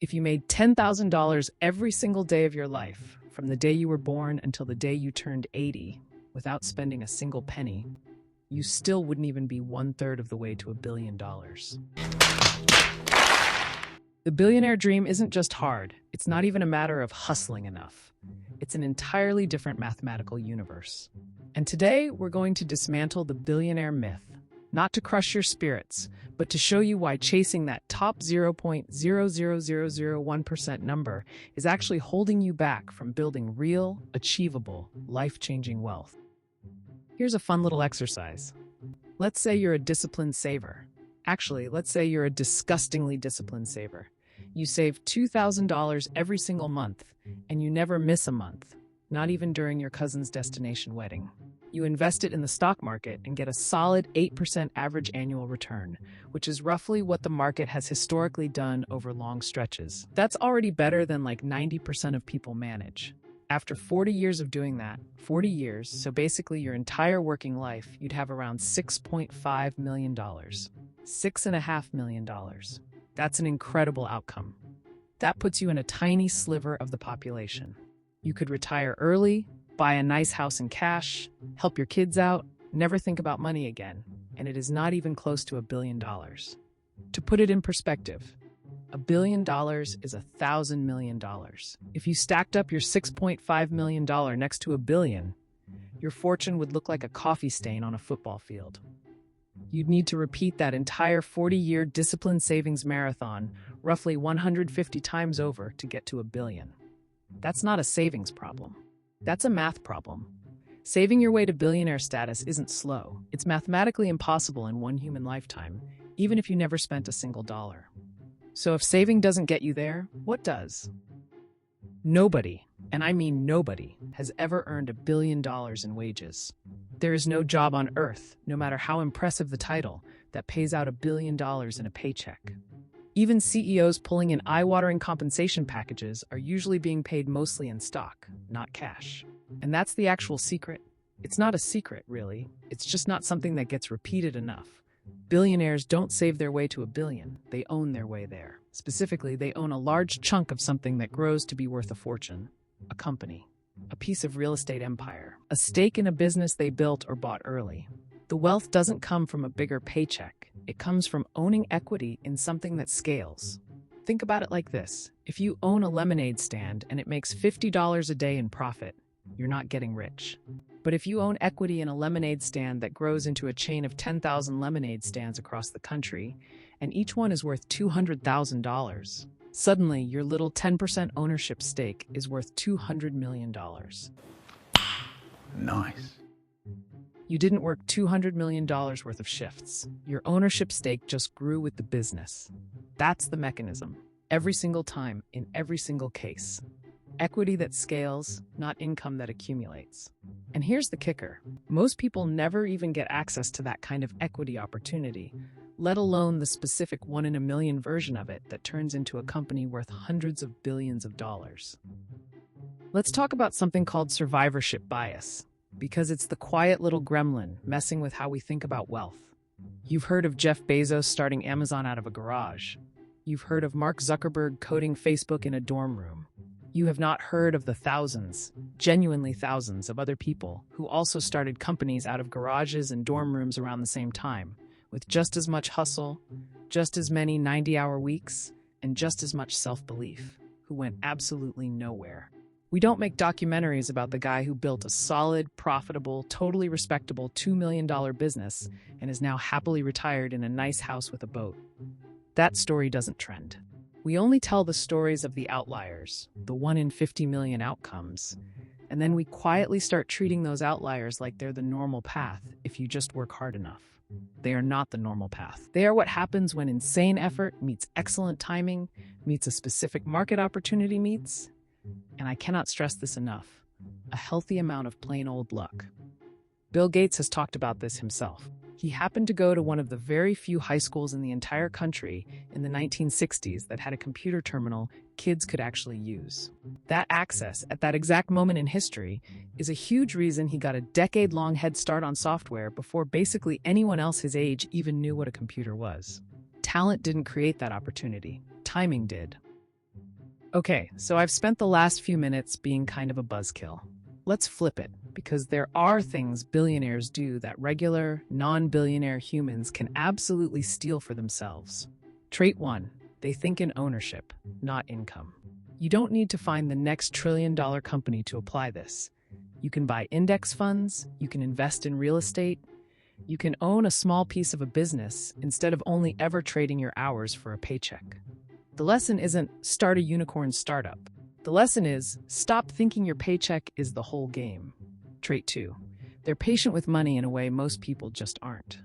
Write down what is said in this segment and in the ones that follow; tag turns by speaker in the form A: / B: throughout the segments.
A: If you made $10,000 every single day of your life, from the day you were born until the day you turned 80, without spending a single penny, you still wouldn't even be 1/3 of the way to $1 billion. The billionaire dream isn't just hard. It's not even a matter of hustling enough. It's an entirely different mathematical universe. And today, we're going to dismantle the billionaire myth, not to crush your spirits, but to show you why chasing that top 0.00001% number is actually holding you back from building real, achievable, life-changing wealth. Here's a fun little exercise. Let's say you're a disciplined saver. Actually, let's say you're a disgustingly disciplined saver. You save $2,000 every single month, and you never miss a month, not even during your cousin's destination wedding. You invest it in the stock market and get a solid 8% average annual return, which is roughly what the market has historically done over long stretches. That's already better than like 90% of people manage. After 40 years of doing that, 40 years, so basically your entire working life, you'd have around $6.5 million. $6.5 million. That's an incredible outcome. That puts you in a tiny sliver of the population. You could retire early, buy a nice house in cash, help your kids out, never think about money again, and it is not even close to $1 billion. To put it in perspective, $1 billion is $1,000 million. If you stacked up your $6.5 million next to $1 billion, your fortune would look like a coffee stain on a football field. You'd need to repeat that entire 40-year disciplined savings marathon roughly 150 times over to get to $1 billion. That's not a savings problem. That's a math problem. Saving your way to billionaire status isn't slow. It's mathematically impossible in one human lifetime, even if you never spent a single dollar. So if saving doesn't get you there, what does? Nobody, and I mean nobody, has ever earned $1 billion in wages. There is no job on earth, no matter how impressive the title, that pays out $1 billion in a paycheck. Even CEOs pulling in eye-watering compensation packages are usually being paid mostly in stock, not cash. And that's the actual secret. It's not a secret, really. It's just not something that gets repeated enough. Billionaires don't save their way to $1 billion. They own their way there. Specifically, they own a large chunk of something that grows to be worth a fortune. A company. A piece of real estate empire. A stake in a business they built or bought early. The wealth doesn't come from a bigger paycheck. It comes from owning equity in something that scales. Think about it like this. If you own a lemonade stand and it makes $50 a day in profit, you're not getting rich. But if you own equity in a lemonade stand that grows into a chain of 10,000 lemonade stands across the country, and each one is worth $200,000, suddenly your little 10% ownership stake is worth $200 million.
B: Nice.
A: You didn't work $200 million worth of shifts. Your ownership stake just grew with the business. That's the mechanism. Every single time, in every single case. Equity that scales, not income that accumulates. And here's the kicker. Most people never even get access to that kind of equity opportunity, let alone the specific 1 in a million version of it that turns into a company worth hundreds of billions of dollars. Let's talk about something called survivorship bias, because it's the quiet little gremlin messing with how we think about wealth. You've heard of Jeff Bezos starting Amazon out of a garage. You've heard of Mark Zuckerberg coding Facebook in a dorm room. You have not heard of the thousands, genuinely thousands of other people who also started companies out of garages and dorm rooms around the same time, with just as much hustle, just as many 90-hour weeks, and just as much self-belief, who went absolutely nowhere. We don't make documentaries about the guy who built a solid, profitable, totally respectable $2 million business and is now happily retired in a nice house with a boat. That story doesn't trend. We only tell the stories of the outliers, the 1 in 50 million outcomes, and then we quietly start treating those outliers like they're the normal path if you just work hard enough. They are not the normal path. They are what happens when insane effort meets excellent timing, meets a specific market opportunity meets, and I cannot stress this enough, a healthy amount of plain old luck. Bill Gates has talked about this himself. He happened to go to one of the very few high schools in the entire country in the 1960s that had a computer terminal kids could actually use. That access, at that exact moment in history, is a huge reason he got a decade-long head start on software before basically anyone else his age even knew what a computer was. Talent didn't create that opportunity. Timing did. Okay, so I've spent the last few minutes being kind of a buzzkill. Let's flip it, because there are things billionaires do that regular, non-billionaire humans can absolutely steal for themselves. Trait 1. They think in ownership, not income. You don't need to find the next trillion-dollar company to apply this. You can buy index funds, you can invest in real estate, you can own a small piece of a business instead of only ever trading your hours for a paycheck. The lesson isn't start a unicorn startup. The lesson is stop thinking your paycheck is the whole game. Trait 2. They're patient with money in a way most people just aren't.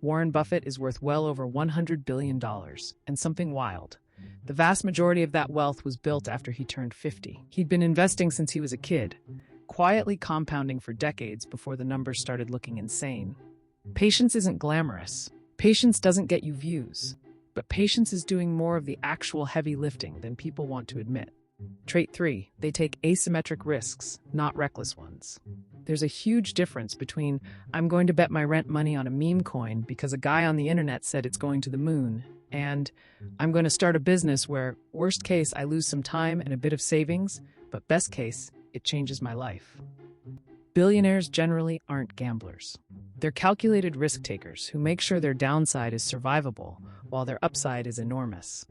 A: Warren Buffett is worth well over $100 billion, and something wild. The vast majority of that wealth was built after he turned 50. He'd been investing since he was a kid, quietly compounding for decades before the numbers started looking insane. Patience isn't glamorous. Patience doesn't get you views. But patience is doing more of the actual heavy lifting than people want to admit. Trait 3. They take asymmetric risks, not reckless ones. There's a huge difference between I'm going to bet my rent money on a meme coin because a guy on the internet said it's going to the moon, and I'm going to start a business where, worst case, I lose some time and a bit of savings, but best case, it changes my life. Billionaires generally aren't gamblers. They're calculated risk takers who make sure their downside is survivable while their upside is enormous.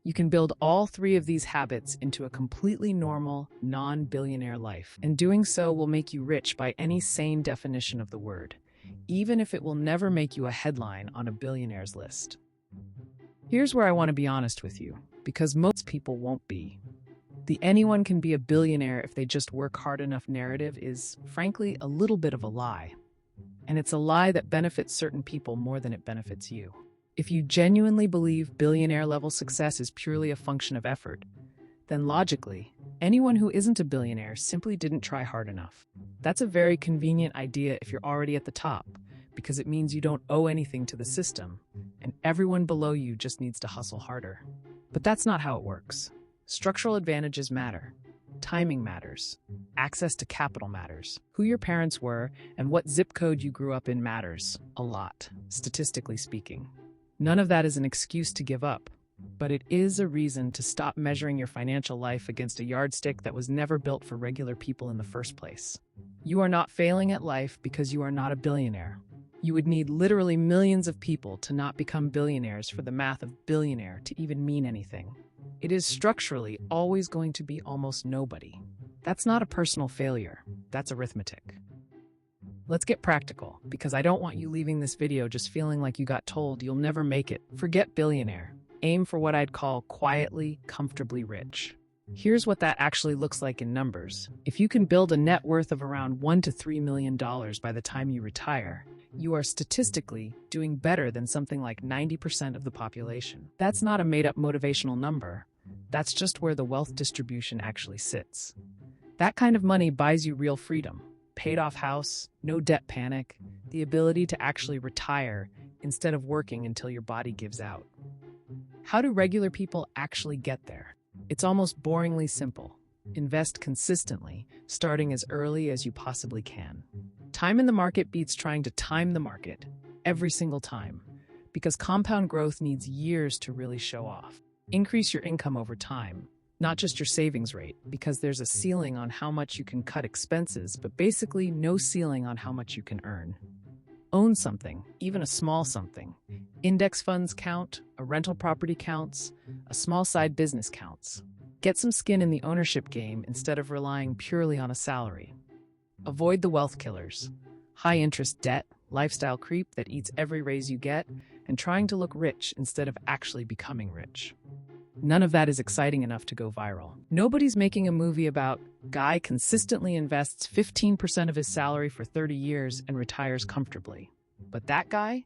A: You can build all three of these habits into a completely normal, non-billionaire life, and doing so will make you rich by any sane definition of the word, even if it will never make you a headline on a billionaire's list. Here's where I want to be honest with you, because most people won't be. The anyone can be a billionaire if they just work hard enough narrative is, frankly, a little bit of a lie. And it's a lie that benefits certain people more than it benefits you. If you genuinely believe billionaire-level success is purely a function of effort, then logically, anyone who isn't a billionaire simply didn't try hard enough. That's a very convenient idea if you're already at the top, because it means you don't owe anything to the system, and everyone below you just needs to hustle harder. But that's not how it works. Structural advantages matter. Timing matters. Access to capital matters. Who your parents were and what zip code you grew up in matters a lot, statistically speaking. None of that is an excuse to give up, but it is a reason to stop measuring your financial life against a yardstick that was never built for regular people in the first place. You are not failing at life because you are not a billionaire. You would need literally millions of people to not become billionaires for the math of billionaire to even mean anything. It is structurally always going to be almost nobody. That's not a personal failure. That's arithmetic. Let's get practical, because I don't want you leaving this video just feeling like you got told you'll never make it. Forget billionaire. Aim for what I'd call quietly, comfortably rich. Here's what that actually looks like in numbers. If you can build a net worth of around $1 to $3 million by the time you retire, you are statistically doing better than something like 90% of the population. That's not a made-up motivational number. That's just where the wealth distribution actually sits. That kind of money buys you real freedom. Paid-off house, no debt panic, the ability to actually retire instead of working until your body gives out. How do regular people actually get there? It's almost boringly simple. Invest consistently, starting as early as you possibly can. Time in the market beats trying to time the market every single time, because compound growth needs years to really show off. Increase your income over time, not just your savings rate, because there's a ceiling on how much you can cut expenses, but basically no ceiling on how much you can earn. Own something, even a small something. Index funds count, a rental property counts, a small side business counts. Get some skin in the ownership game instead of relying purely on a salary. Avoid the wealth killers. High-interest debt, lifestyle creep that eats every raise you get, and trying to look rich instead of actually becoming rich. None of that is exciting enough to go viral. Nobody's making a movie about guy consistently invests 15% of his salary for 30 years and retires comfortably. But that guy,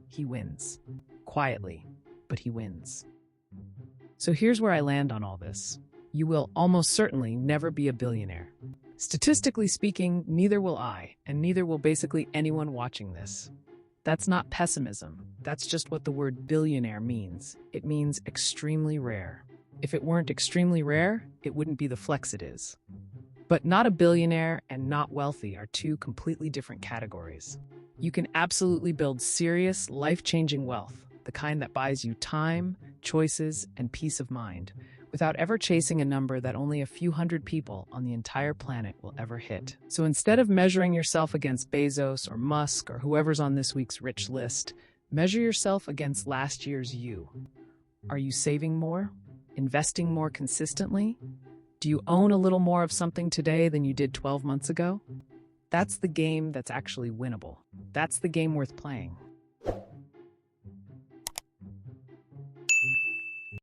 A: he wins. Quietly, but he wins. So here's where I land on all this. You will almost certainly never be a billionaire. Statistically speaking, neither will I, and neither will basically anyone watching this. That's not pessimism. That's just what the word billionaire means. It means extremely rare. If it weren't extremely rare, it wouldn't be the flex it is. But not a billionaire and not wealthy are two completely different categories. You can absolutely build serious, life-changing wealth, the kind that buys you time, choices, and peace of mind, without ever chasing a number that only a few hundred people on the entire planet will ever hit. So instead of measuring yourself against Bezos or Musk or whoever's on this week's rich list, measure yourself against last year's you. Are you saving more? Investing more consistently? Do you own a little more of something today than you did 12 months ago? That's the game that's actually winnable. That's the game worth playing.